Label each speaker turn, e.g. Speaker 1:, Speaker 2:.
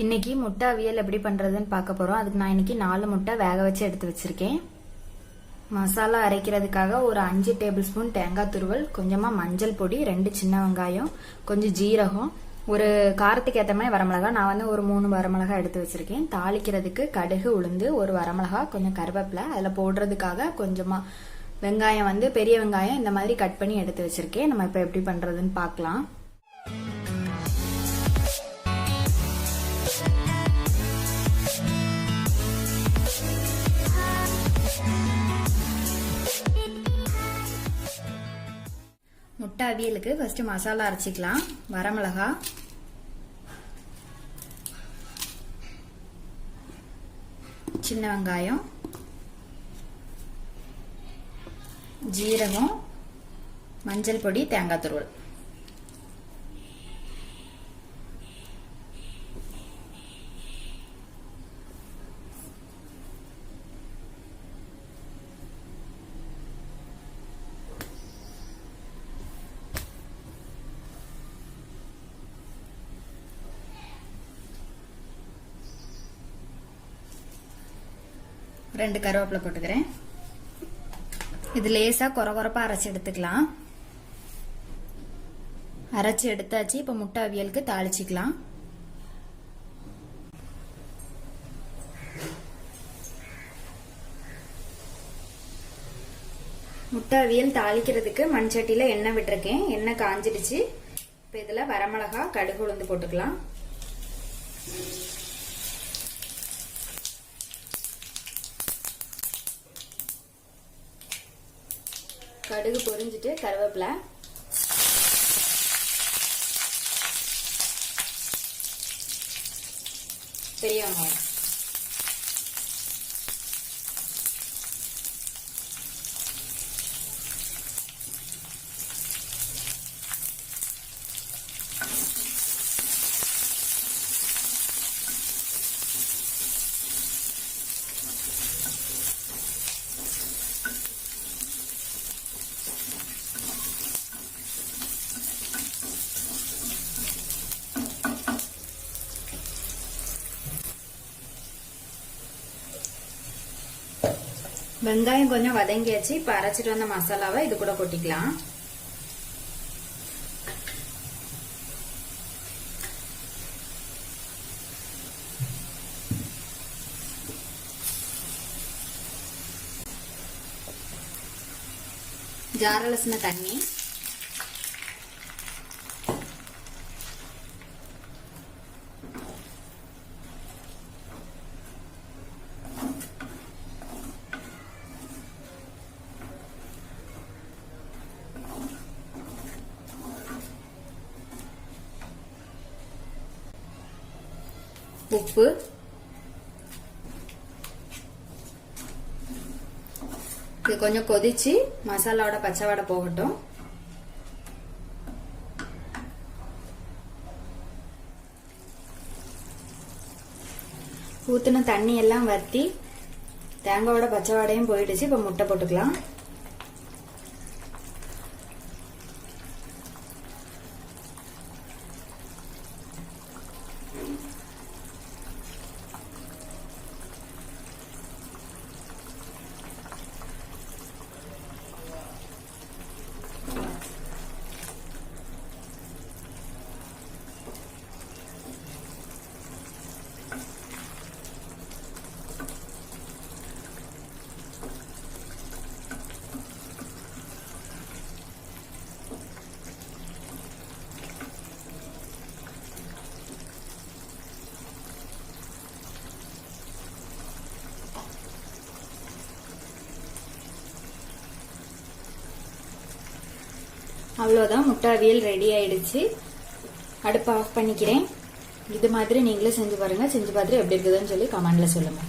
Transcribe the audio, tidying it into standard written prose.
Speaker 1: இன்னைக்கு முட்டை அவியல் எப்படி பண்றதுன்னு பார்க்க போறோம். அதுக்கு நான் இன்னைக்கு 4 முட்டை வேக வச்சு எடுத்து வச்சிருக்கேன். மசாலா அரைக்கிறதுக்காக ஒரு 5 டேபிள் ஸ்பூன் தேங்காய் துருவல், கொஞ்சமா மஞ்சள் பொடி, 2 சின்ன வெங்காயம், கொஞ்சம் ஜீரகம், ஒரு காரத்துக்கு ஏற்ற மாதிரி வரமிளகா. நான் வந்து ஒரு 3 வரமிளகா எடுத்து வச்சிருக்கேன். தாளிக்கிறதுக்கு கடுகு, உளுந்து, ஒரு வரமிளகா, கொஞ்சம் கருவேப்பிலை, அதுல போடுறதுக்காக கொஞ்சமா வெங்காயம் வந்து பெரிய வெங்காயம் இந்த மாதிரி கட் பண்ணி எடுத்து வச்சிருக்கேன். நம்ம இப்ப எப்படி பண்றதுன்னு பார்க்கலாம். முட்டை அவியலுக்கு ஃபர்ஸ்ட் மசாலா அரைச்சிக்கலாம். வரமிளகா, சின்ன வெங்காயம், ஜீரகம், மஞ்சள் பொடி, தேங்காய் துருவல். ரெண்டு கருவேப்பிலை போட்டுக்கிறேன். இது லேசா கொரகொரப்பா அரைச்சி எடுத்துக்கலாம். அரைச்சி எடுத்தாச்சு. இப்ப முட்டை அவியலுக்கு தாளிச்சுக்கலாம். முட்டை அவியல் தாளிக்கிறதுக்கு மண் சட்டியில எண்ணெய் விட்டுருக்கேன். எண்ணெய் காஞ்சிடுச்சு. இப்ப இதுல வரமிளகா, கடுகு, உளுந்து போட்டுக்கலாம். கடுகு பொரிஞ்சிட்டு கருவேப்பிலை, பெரிய வெங்காயம், வெங்காயம் கொஞ்சம் வதங்கியாச்சு. இப்ப அரைச்சிட்டு வந்த மசாலாவை இது கூட கொட்டிக்கலாம். ஜாரலசின தண்ணி, உப்பு, இது கொஞ்சம் கொதிச்சு மசாலாவோட பச்சை வாடை போகட்டும். ஊத்துன தண்ணி எல்லாம் வத்தி தேங்காயோட பச்சை வாடையும் போயிடுச்சு. இப்ப முட்டை போட்டுக்கலாம். அவ்வளோதான், முட்டை அவியல் ரெடி ஆயிடுச்சு. அடுப்பை ஆஃப் பண்ணிக்கிறேன். இது மாதிரி நீங்களும் செஞ்சு பாருங்க. செஞ்சு பார்த்துட்டு எப்படி இருக்குதுன்னு சொல்லி கமெண்ட்ல சொல்லுங்க.